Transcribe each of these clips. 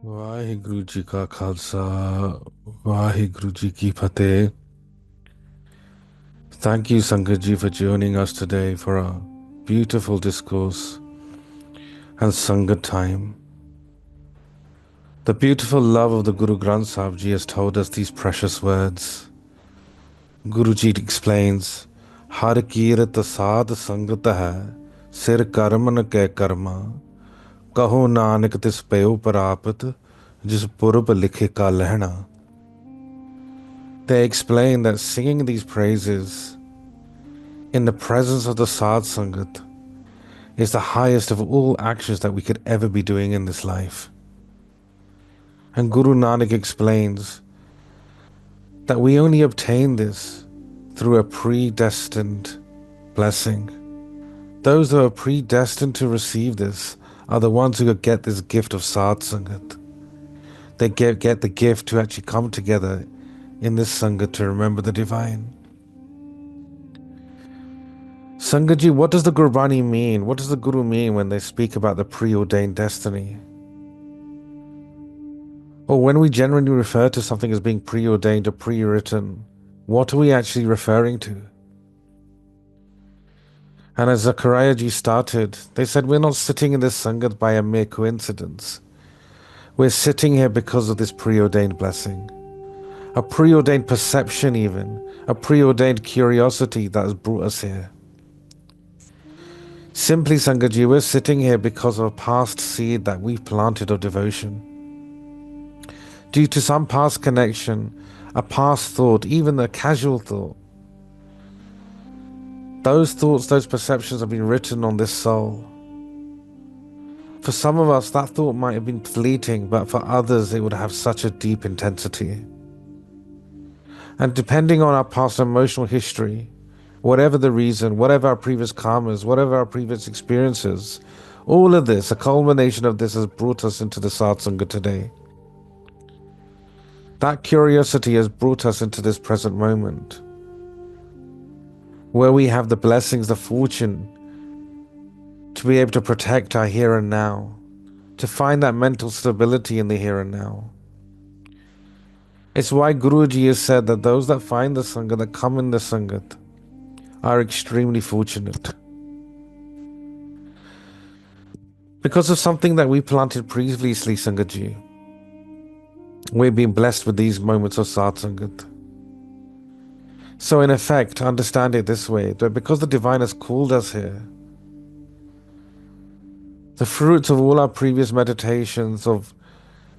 ਵਾਹਿਗੁਰੂ ਜੀ ਕਾ ਖਾਲਸਾ ਵਾਹਿਗੁਰੂ ਜੀ ਕੀ ਫਤਿਹ. Thank you, Sangat ji, for joining us today for a beautiful discourse and Sangat time. The beautiful love of the Guru Granth Sahib Ji has told us these precious words. Guru Ji explains, Har kirat saad sangat hai, sir karman ke karma, kaho nanak tis payo parapat, jis purb likhe ka lehna. They explain that singing these praises in the presence of the Sad Sangat is the highest of all actions that we could ever be doing in this life. And Guru Nanak explains that we only obtain this through a predestined blessing. Those who are predestined to receive this are the ones who get this gift of Sad Sangat. They get the gift to actually come together in this Sangat to remember the divine. Sangatji, what does the Gurbani mean? What does the Guru mean when they speak about the preordained destiny? Or when we generally refer to something as being preordained or pre-written, what are we actually referring to? And as Zachariah ji started, they said we're not sitting in this Sangat by a mere coincidence. We're sitting here because of this preordained blessing. A preordained perception even, a preordained curiosity that has brought us here. Simply, Sangatji, we're sitting here because of a past seed that we've planted of devotion. Due to some past connection, a past thought, even a casual thought, those thoughts, those perceptions have been written on this soul. For some of us, that thought might have been fleeting, but for others, it would have such a deep intensity. And depending on our past emotional history, whatever the reason, whatever our previous karmas, whatever our previous experiences, all of this, a culmination of this has brought us into the satsanga today. That curiosity has brought us into this present moment, where we have the blessings, the fortune, to be able to protect our here and now, to find that mental stability in the here and now. It's why Guruji has said that those that find the Sangha, that come in the Sangat, are extremely fortunate. Because of something that we planted previously, Sangatji, we've been blessed with these moments of Satsangat. So in effect, understand it this way, that because the Divine has called us here, the fruits of all our previous meditations of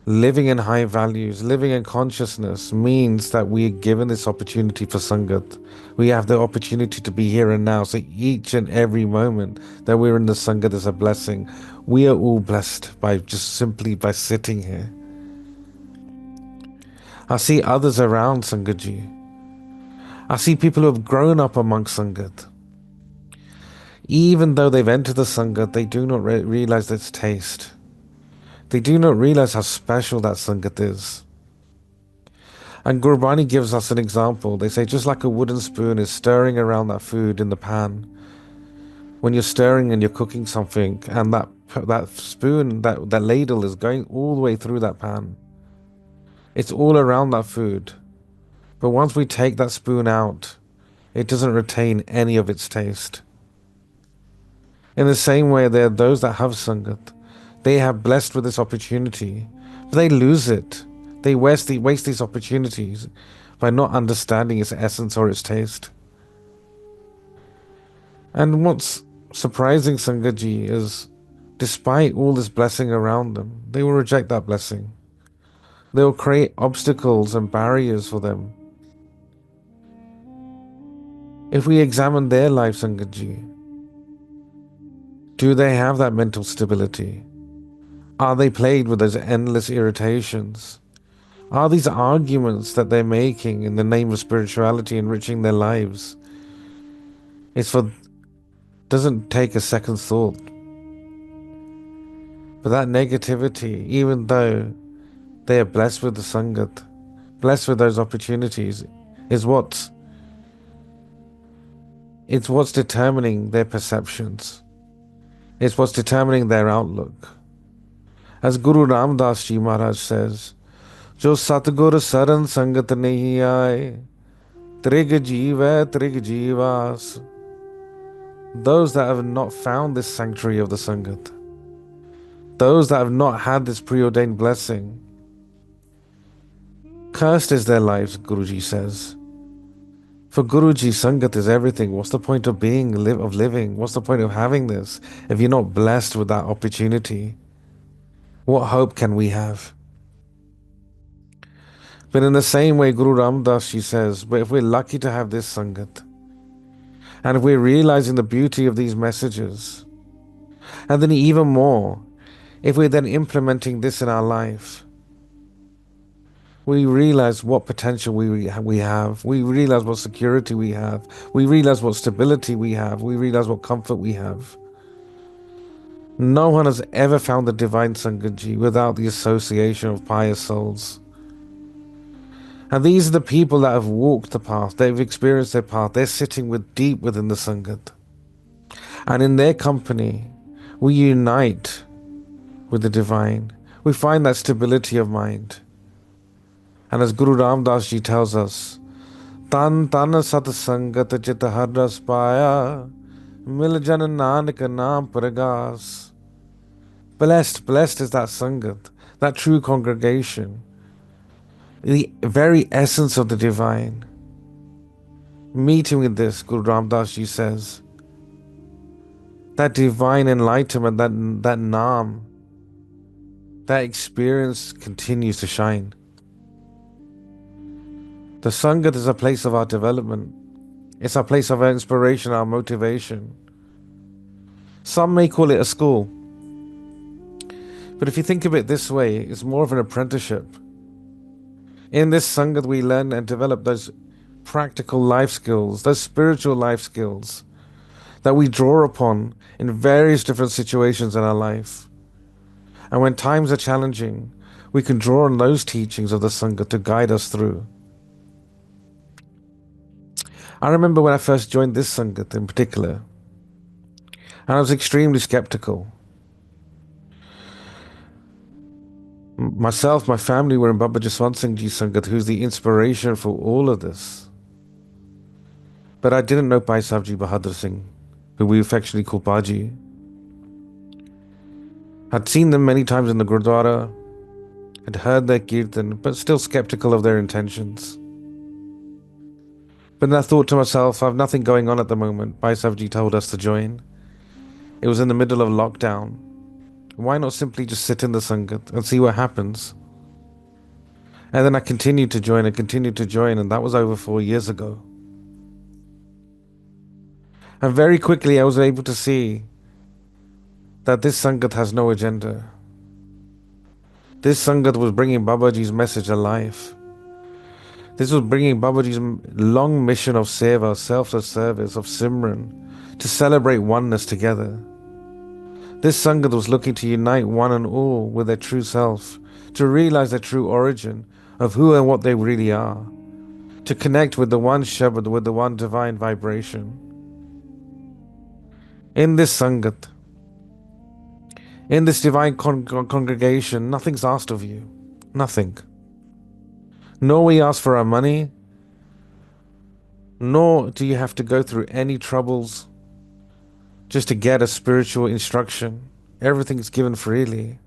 living in high values, living in consciousness, means that we are given this opportunity for Sangat. We have the opportunity to be here and now. So each and every moment that we're in the Sangat is a blessing. We are all blessed by just simply by sitting here. I see others around Sangatji. I see people who have grown up amongst Sangat. Even though they've entered the Sangat, they do not realize its taste. They do not realize how special that Sangat is. And Gurbani gives us an example. They say just like a wooden spoon is stirring around that food in the pan, when you're stirring and you're cooking something, and that spoon, that ladle is going all the way through that pan. It's all around that food. But once we take that spoon out, it doesn't retain any of its taste. In the same way, there are those that have Sangat. They have blessed with this opportunity, but they lose it. They waste these opportunities by not understanding its essence or its taste. And what's surprising, Sangatji, is despite all this blessing around them, they will reject that blessing. They will create obstacles and barriers for them. If we examine their life, Sangatji, do they have that mental stability? Are they plagued with those endless irritations? Are these arguments that they're making in the name of spirituality enriching their lives? Doesn't take a second thought. But that negativity, even though they are blessed with the Sangat, blessed with those opportunities, is what's determining their perceptions. It's what's determining their outlook. As Guru Ramdas Ji Maharaj says, Jo Satgur Saran Sangat Nahi Aaye, Trig Jeeva Trig Jeevas. Those that have not found this sanctuary of the Sangat, those that have not had this preordained blessing, cursed is their lives, Guruji says. For Guruji, Sangat is everything. What's the point of being, of living? What's the point of having this if you're not blessed with that opportunity? What hope can we have? But in the same way, Guru Ramdas Ji says, but if we're lucky to have this Sangat, and if we're realizing the beauty of these messages, and then even more, if we're then implementing this in our life, we realize what potential we have. We realize what security we have. We realize what stability we have. We realize what comfort we have. No one has ever found the divine Sangat without the association of pious souls. And these are the people that have walked the path. They've experienced their path. They're sitting deep within the Sangat. And in their company, we unite with the divine. We find that stability of mind. And as Guru Ramdas Ji tells us, Tan tan sat sangat chit harras paya, mil jan nanak naam pragas. Blessed is that Sangat, that true congregation, the very essence of the divine. Meeting with this, Guru Ramdas Ji says, that divine enlightenment, that naam, that experience continues to shine. The Sangat is a place of our development. It's a place of our inspiration, our motivation. Some may call it a school. But if you think of it this way, it's more of an apprenticeship. In this Sangat, we learn and develop those practical life skills, those spiritual life skills that we draw upon in various different situations in our life. And when times are challenging, we can draw on those teachings of the Sangat to guide us through. I remember when I first joined this Sangat in particular, and I was extremely skeptical. Myself, my family were in Baba Jaswant Singh Ji Sangat, who's the inspiration for all of this. But I didn't know Bhai Sahib Ji Bahadur Singh, who we affectionately call Baji. I'd seen them many times in the Gurdwara, had heard their kirtan, but still skeptical of their intentions. But then I thought to myself, I have nothing going on at the moment. Bhai Sahib Ji told us to join. It was in the middle of lockdown. Why not simply just sit in the Sangat and see what happens? And then I continued to join, and that was over 4 years ago. And very quickly I was able to see that this Sangat has no agenda. This Sangat was bringing Babaji's message alive. This was bringing Babaji's long mission of seva, selfless service, of Simran, to celebrate oneness together. This Sangat was looking to unite one and all with their true self, to realize their true origin of who and what they really are, to connect with the one Shabad, with the one divine vibration. In this Sangat, in this divine congregation, nothing's asked of you. Nothing. Nor we ask for our money, nor do you have to go through any troubles just to get a spiritual instruction. Everything's given freely.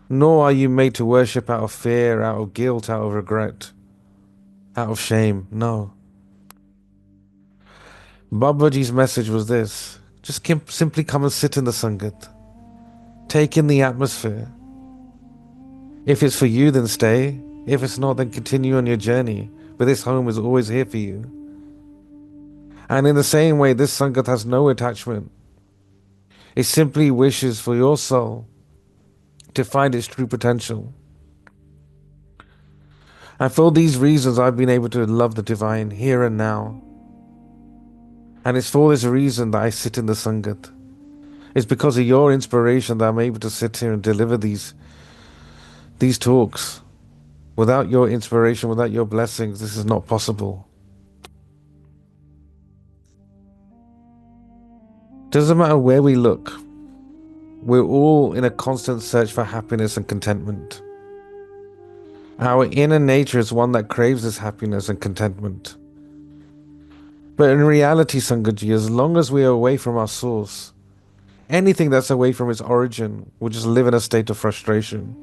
Nor are you made to worship out of fear, out of guilt, out of regret, out of shame. No. Babaji's message was this: just simply come and sit in the Sangat. Take in the atmosphere. If it's for you, then stay. If it's not, then continue on your journey. But this home is always here for you. And in the same way, this Sangat has no attachment. It simply wishes for your soul to find its true potential. And for these reasons, I've been able to love the divine here and now. And it's for this reason that I sit in the Sangat. It's because of your inspiration that I'm able to sit here and deliver these talks. Without your inspiration, without your blessings, this is not possible. Doesn't matter where we look, we're all in a constant search for happiness and contentment. Our inner nature is one that craves this happiness and contentment. But in reality, Sangaji, as long as we are away from our source, anything that's away from its origin will just live in a state of frustration.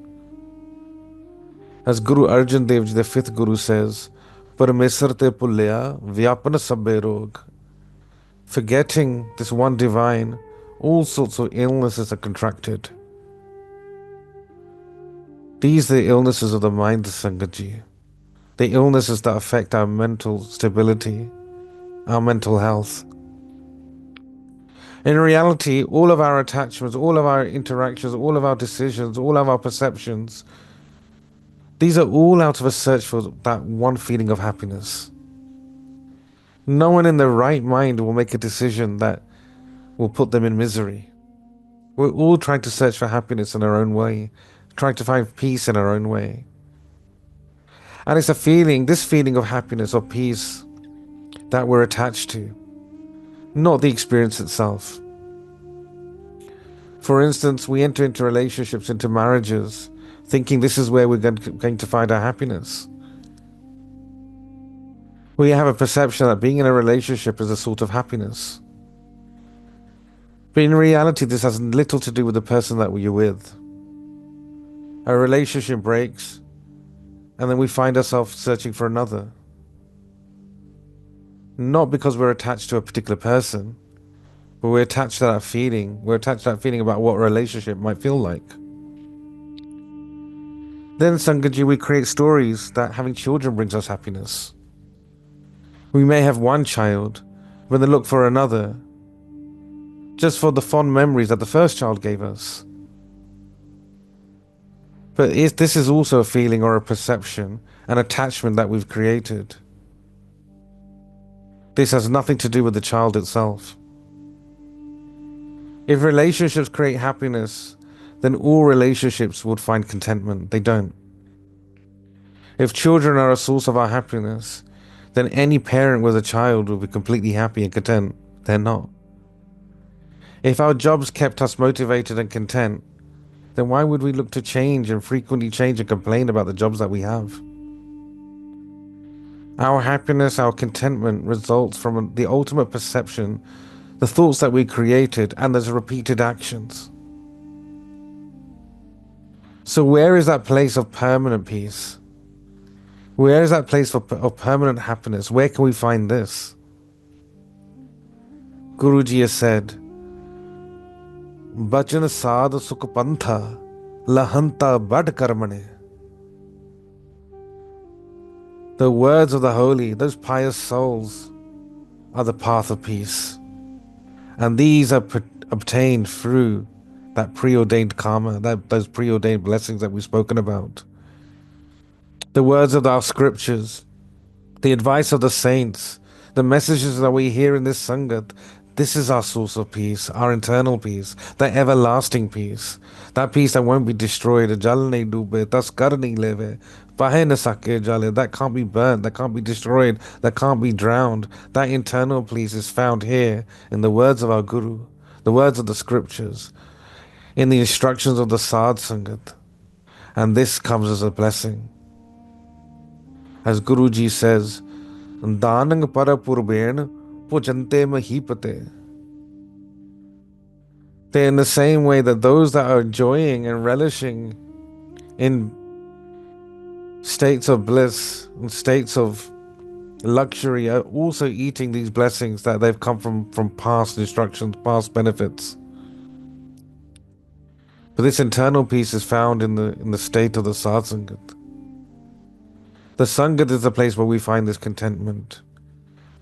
As Guru Arjan Dev Ji, the fifth Guru, says, Paramesar te pullya vyapana sabbe rog. Forgetting this one divine, all sorts of illnesses are contracted. These are the illnesses of the mind, Sangaji. The illnesses that affect our mental stability, our mental health. In reality, all of our attachments, all of our interactions, all of our decisions, all of our perceptions, these are all out of a search for that one feeling of happiness. No one in their right mind will make a decision that will put them in misery. We're all trying to search for happiness in our own way, trying to find peace in our own way. And it's this feeling of happiness or peace that we're attached to, not the experience itself. For instance, we enter into relationships, into marriages, thinking this is where we're going to find our happiness. We have a perception that being in a relationship is a sort of happiness. But in reality, this has little to do with the person that you're with. A relationship breaks, and then we find ourselves searching for another. Not because we're attached to a particular person, but we're attached to that feeling. We're attached to that feeling about what a relationship might feel like. Then, Sangaji, we create stories that having children brings us happiness. We may have one child, but then look for another, just for the fond memories that the first child gave us. But this is also a feeling or a perception, an attachment that we've created. This has nothing to do with the child itself. If relationships create happiness, then all relationships would find contentment. They don't. If children are a source of our happiness, then any parent with a child will be completely happy and content. They're not. If our jobs kept us motivated and content, then why would we look to change and frequently change and complain about the jobs that we have? Our happiness, our contentment results from the ultimate perception, the thoughts that we created, and there's repeated actions. So where is that place of permanent peace? Where is that place of permanent happiness? Where can we find this? Guruji has said, Bachan sadh sukh pantha lahanta bad karmane. The words of the holy, those pious souls, are the path of peace. And these are obtained through that preordained karma, those preordained blessings that we've spoken about. The words of our scriptures, the advice of the saints, the messages that we hear in this Sangat, this is our source of peace, our internal peace, that everlasting peace, that peace that won't be destroyed, that can't be burnt, that can't be destroyed, that can't be drowned. That internal peace is found here in the words of our Guru, the words of the scriptures, in the instructions of the Sadh Sangat. And this comes as a blessing. As Guruji says, Danang para purben pujante mahipate. They're in the same way that those that are enjoying and relishing in states of bliss and states of luxury are also eating these blessings that they've come from past instructions, past benefits. But this internal peace is found in the state of the Satsangat. The Sangat is the place where we find this contentment.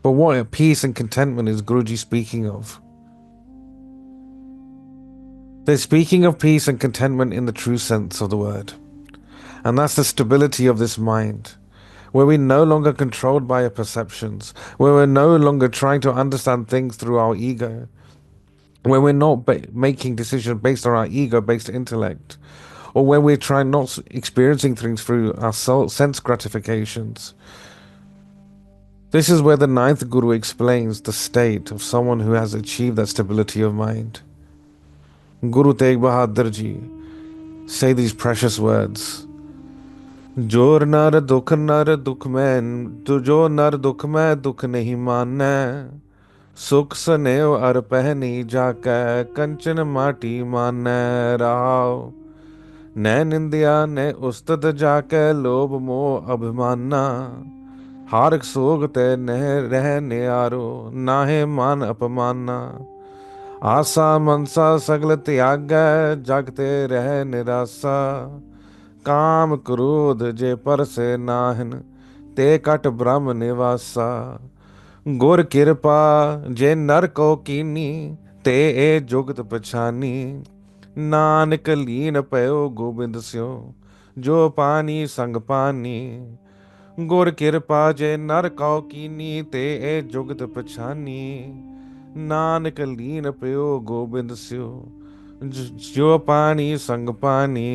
But what peace and contentment is Guruji speaking of? They're speaking of peace and contentment in the true sense of the word. And that's the stability of this mind, where we're no longer controlled by our perceptions, where we're no longer trying to understand things through our ego, where we're not making decisions based on our ego-based intellect, or where we're not experiencing things through our sense gratifications. This is where the ninth Guru explains the state of someone who has achieved that stability of mind. Guru Tegh Bahadur Ji say these precious words. जो नर दुख में जो नर दुख में दुख नहीं मानै सुख सनेव अर पहनी जाकै कंचन माटी मानै रहाओ नै निंदिया नै उस्तत जाकै लोभ मोह अभिमाना हारक सोग ते नह रह नियारो नाहे मान अपमाना आसा मनसा सगल त्यागै जगते रह निरासा काम क्रोध जे परसे नाहन ते कट ब्रह्म निवासा गुर कृपा जे नर को कीनी ते ए जुगत पछानी नानक लीन पयो गोबिंद स्यो जो पानी संग पानी गुर कृपा जे नर को कीनी ते ए जुगत पछानी नानक लीन पयो गोबिंद स्यो जो पानी संग पानी.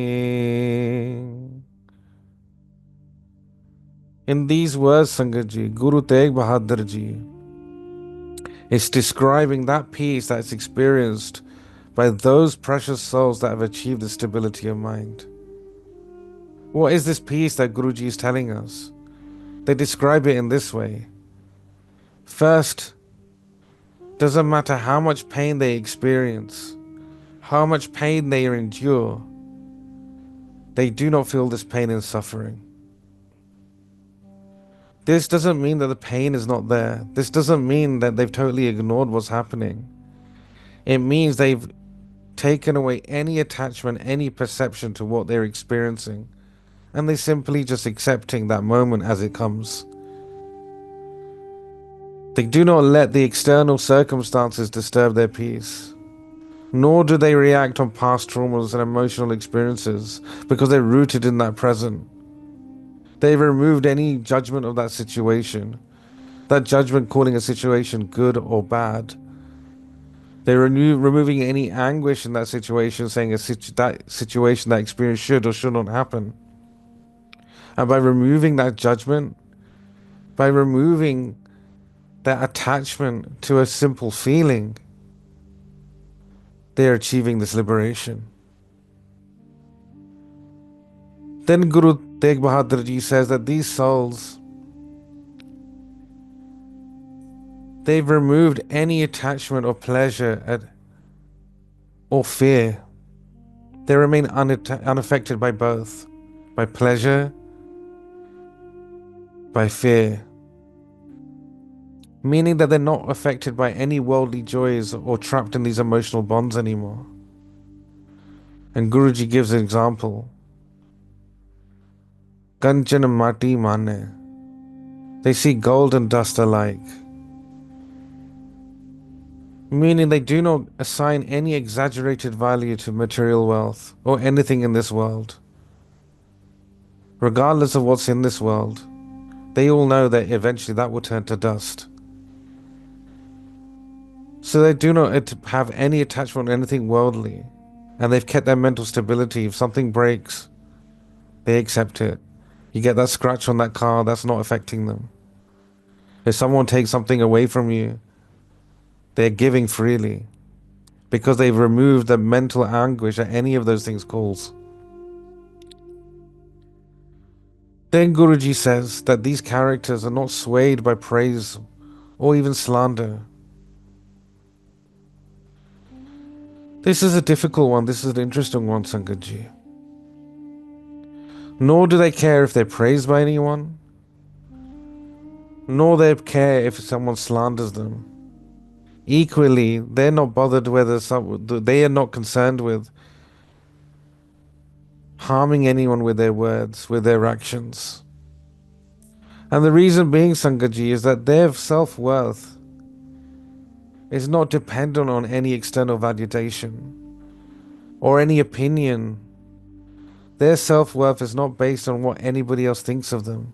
In these words, Sangat Ji, Guru Tegh Bahadur Ji is describing that peace that's experienced by those precious souls that have achieved the stability of mind. What is this peace that Guruji is telling us? They describe it in this way. First, doesn't matter how much pain they experience, how much pain they endure, they do not feel this pain and suffering. This doesn't mean that the pain is not there. This doesn't mean that they've totally ignored what's happening. It means they've taken away any attachment, any perception to what they're experiencing, and they're simply just accepting that moment as it comes. They do not let the external circumstances disturb their peace, nor do they react on past traumas and emotional experiences because they're rooted in that present. They've removed any judgment of that situation, that judgment calling a situation good or bad. They're removing any anguish in that situation, saying that situation, that experience should or should not happen. And by removing that judgment, by removing that attachment to a simple feeling, they are achieving this liberation. Then Guru Tegh Bahadur Ji says that these souls, they've removed any attachment or pleasure or fear. They remain unaffected by both, by pleasure, by fear. Meaning that they're not affected by any worldly joys or trapped in these emotional bonds anymore. And Guruji gives an example. Kanchan mati mane. They see gold and dust alike. Meaning they do not assign any exaggerated value to material wealth or anything in this world. Regardless of what's in this world, they all know that eventually that will turn to dust. So they do not have any attachment to anything worldly, and they've kept their mental stability. If something breaks, they accept it. You get that scratch on that car, that's not affecting them. If someone takes something away from you, they're giving freely because they've removed the mental anguish that any of those things cause. Then Guruji says that these characters are not swayed by praise or even slander. This is a difficult one. This is an interesting one, Sangat Ji. Nor do they care if they're praised by anyone, nor they care if someone slanders them. Equally, they're not bothered whether they are not concerned with harming anyone with their words, with their actions. And the reason being, Sangat Ji, is that their self-worth is not dependent on any external validation or any opinion. Their self-worth is not based on what anybody else thinks of them.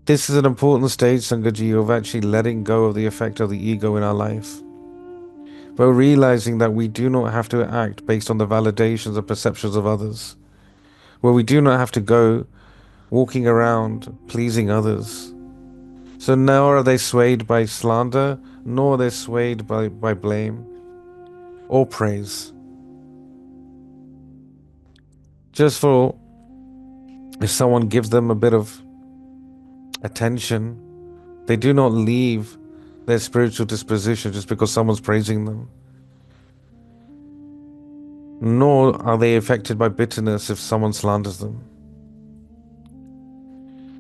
This is an important stage, Sangat Ji, of actually letting go of the effect of the ego in our life. But realizing that we do not have to act based on the validations or perceptions of others. Where we do not have to go walking around pleasing others. So nor are they swayed by slander, nor are they swayed by blame or praise. Just for if someone gives them a bit of attention, they do not leave their spiritual disposition just because someone's praising them. Nor are they affected by bitterness if someone slanders them.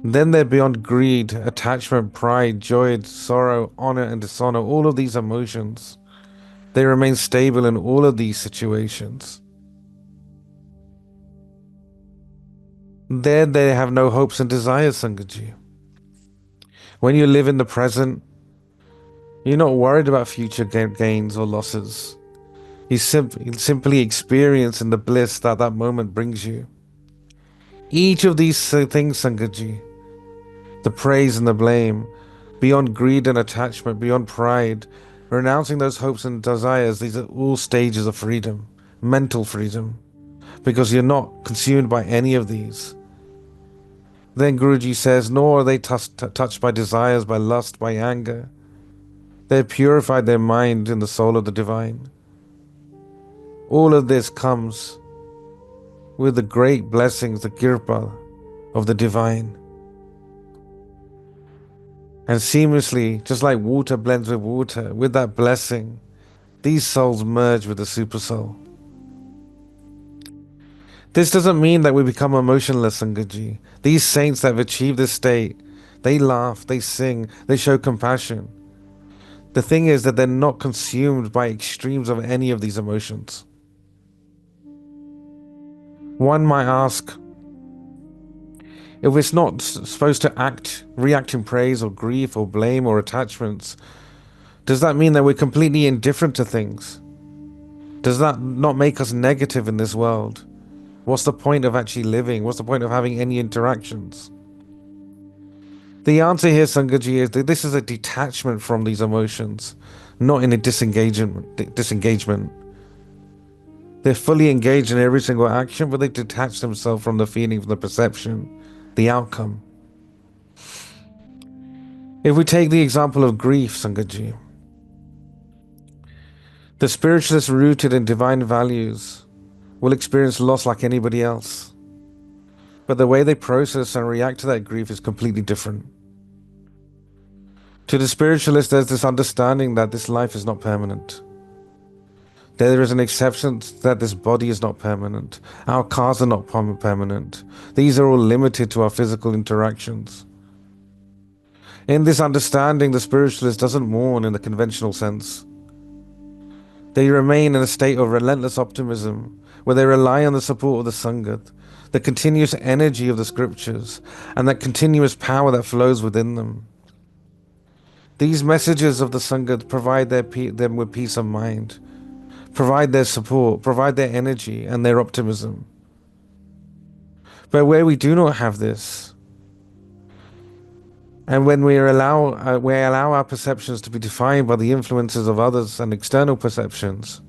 Then they're beyond greed, attachment, pride, joy, sorrow, honor, and dishonor, all of these emotions. They remain stable in all of these situations. There they have no hopes and desires, Sangaji. When you live in the present, you're not worried about future gains or losses. You simply experience in the bliss that that moment brings you. Each of these things, Sangaji, the praise and the blame, beyond greed and attachment, beyond pride, renouncing those hopes and desires, these are all stages of freedom, mental freedom, because you're not consumed by any of these. Then Guruji says, nor are they touched by desires, by lust, by anger. They have purified their mind in the soul of the divine. All of this comes with the great blessings, the kirpa of the divine. And seamlessly, just like water blends with water, with that blessing, these souls merge with the super soul. This doesn't mean that we become emotionless, Sangaji. These saints that have achieved this state, they laugh, they sing, they show compassion. The thing is that they're not consumed by extremes of any of these emotions. One might ask, if it's not supposed to react in praise or grief or blame or attachments, does that mean that we're completely indifferent to things? Does that not make us negative in this world? What's the point of actually living? What's the point of having any interactions? The answer here, Sangaji, is that this is a detachment from these emotions, not in a disengagement. They're fully engaged in every single action, but they detach themselves from the feeling, from the perception, the outcome. If we take the example of grief, Sangaji, the spiritualist rooted in divine values will experience loss like anybody else. But the way they process and react to that grief is completely different. To the spiritualist, there's this understanding that this life is not permanent. There is an acceptance that this body is not permanent. Our cars are not permanent. These are all limited to our physical interactions. In this understanding, the spiritualist doesn't mourn in the conventional sense. They remain in a state of relentless optimism, where they rely on the support of the Sangat, the continuous energy of the scriptures, and that continuous power that flows within them. These messages of the Sangat provide them with peace of mind, provide their support, provide their energy and their optimism. But where we do not have this, and when we allow our perceptions to be defined by the influences of others and external perceptions,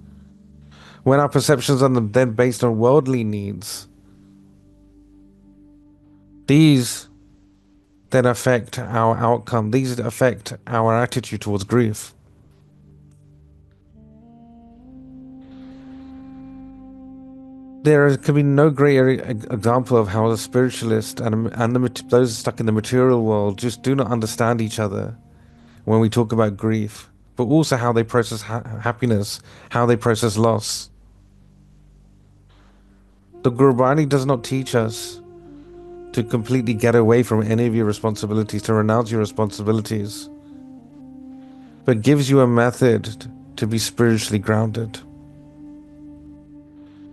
when our perceptions are then based on worldly needs, these then affect our outcome. These affect our attitude towards grief. There can be no greater example of how the spiritualist and those stuck in the material world just do not understand each other when we talk about grief, but also how they process happiness, how they process loss. The Gurbani does not teach us to completely get away from any of your responsibilities, to renounce your responsibilities, but gives you a method to be spiritually grounded.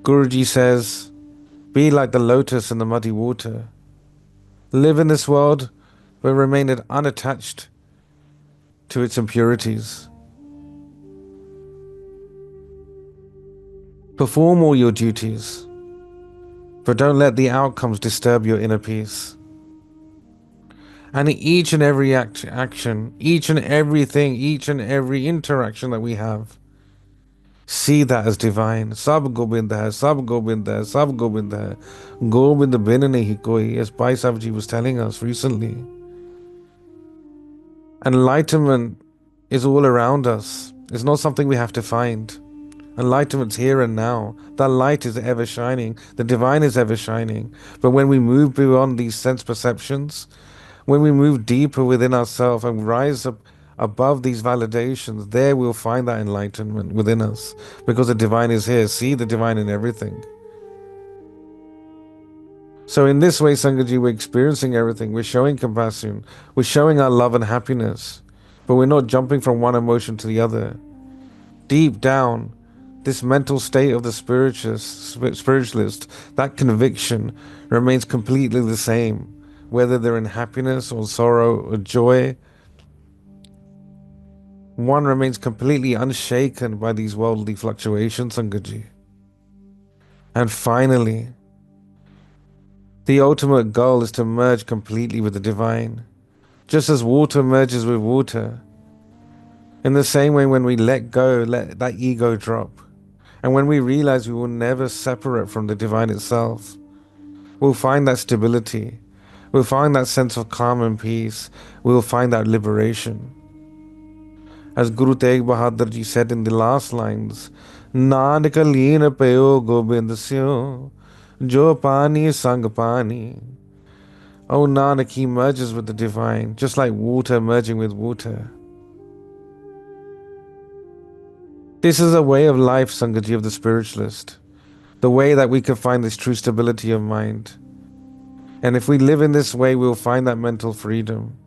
Guruji says, be like the lotus in the muddy water. Live in this world, but remain unattached to its impurities. Perform all your duties, but don't let the outcomes disturb your inner peace. And in each and every action, each and everything, each and every interaction that we have, see that as divine. Sab Gobind hai, Sab Gobind hai, Sab Gobind hai. Gobind bin nahi koi, as Bhai Sahib Ji was telling us recently. Enlightenment is all around us. It's not something we have to find. Enlightenment's here and now. That light is ever shining. The divine is ever shining. But when we move beyond these sense perceptions, when we move deeper within ourselves and rise up above these validations, there we'll find that enlightenment within us. Because the divine is here. See the divine in everything. So in this way, Sangaji, we're experiencing everything. We're showing compassion. We're showing our love and happiness. But we're not jumping from one emotion to the other. Deep down, this mental state of the spiritualist, that conviction remains completely the same, whether they're in happiness or sorrow or joy. One remains completely unshaken by these worldly fluctuations, Sangaji. And finally, the ultimate goal is to merge completely with the divine. Just as water merges with water. In the same way, when we let go, let that ego drop. And when we realize we will never separate from the divine itself, we'll find that stability. We'll find that sense of calm and peace. We'll find that liberation. As Guru Tegh Bahadur Ji said in the last lines, Nanak leen payo gobind syo, jo pani sang pani. Oh Nanak, he merges with the divine, just like water merging with water. This is a way of life, Sangaji, of the spiritualist. The way that we can find this true stability of mind. And if we live in this way, we'll find that mental freedom.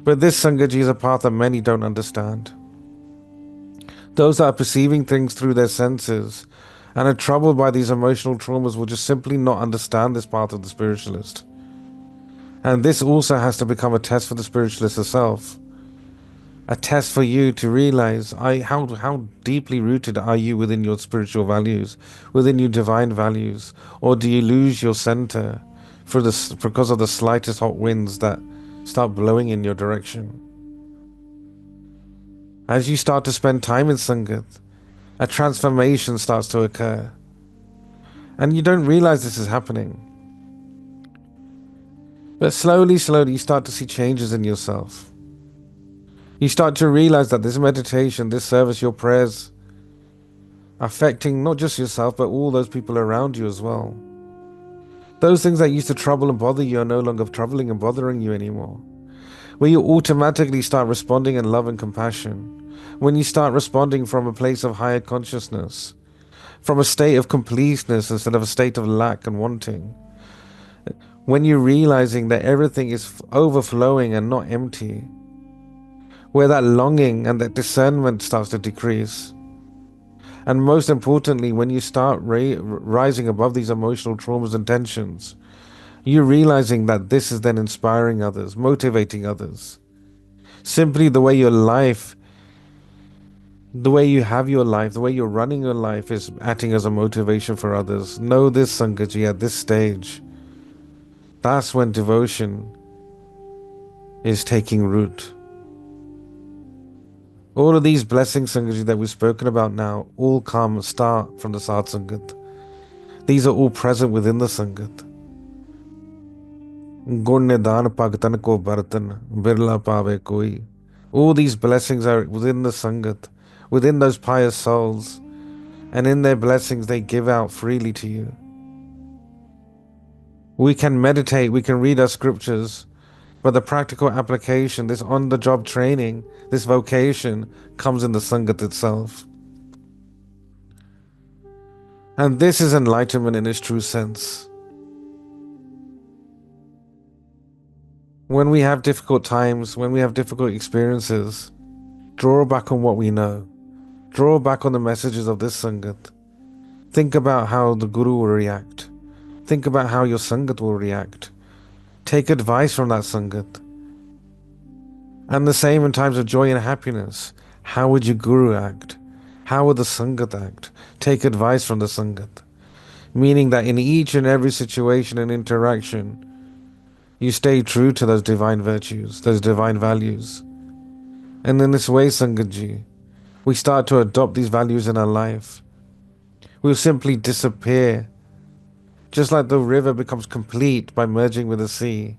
But this, Sangaji, is a path that many don't understand. Those that are perceiving things through their senses and are troubled by these emotional traumas will just simply not understand this path of the spiritualist. And this also has to become a test for the spiritualist herself. A test for you to realize how deeply rooted are you within your spiritual values, within your divine values, or do you lose your center because of the slightest hot winds that start blowing in your direction? As you start to spend time in Sangat, a transformation starts to occur. And you don't realize this is happening. But slowly, you start to see changes in yourself. You start to realize that this meditation, this service, your prayers, are affecting not just yourself, but all those people around you as well. Those things that used to trouble and bother you are no longer troubling and bothering you anymore. Where you automatically start responding in love and compassion. When you start responding from a place of higher consciousness, from a state of completeness instead of a state of lack and wanting. When you're realizing that everything is overflowing and not empty, where that longing and that discernment starts to decrease. And most importantly, when you start rising above these emotional traumas and tensions, you're realizing that this is then inspiring others, motivating others. Simply the way your life, the way you have your life, the way you're running your life is acting as a motivation for others. Know this, Sangaji, at this stage. That's when devotion is taking root. All of these blessings, Sangaji, that we've spoken about now, all start from the Sad Sangat. These are all present within the Sangat. Gun Nidan Bhagtan ko Bharatan, Birla Pave Koi. All these blessings are within the Sangat, within those pious souls, and in their blessings they give out freely to you. We can meditate, we can read our scriptures, but the practical application, this on-the-job training, this vocation, comes in the Sangat itself. And this is enlightenment in its true sense. When we have difficult times, when we have difficult experiences, draw back on what we know. Draw back on the messages of this Sangat. Think about how the Guru will react. Think about how your Sangat will react. Take advice from that Sangat. And the same in times of joy and happiness. How would your Guru act? How would the Sangat act? Take advice from the Sangat. Meaning that in each and every situation and interaction, you stay true to those divine virtues, those divine values. And in this way, Sangatji, we start to adopt these values in our life. We'll simply disappear. Just like the river becomes complete by merging with the sea,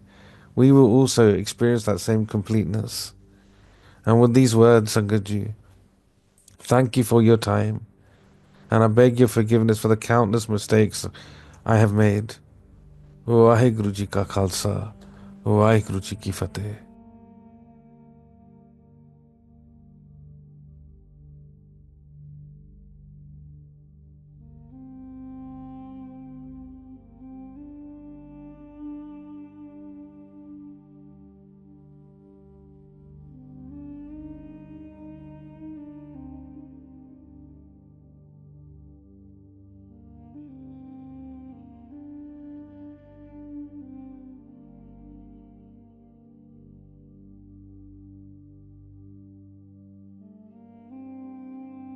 we will also experience that same completeness. And with these words, Sangat Ji, thank you for your time, and I beg your forgiveness for the countless mistakes I have made. Vaheguru Ji Ka Khalsa, Vaheguru Ji Ki Fateh.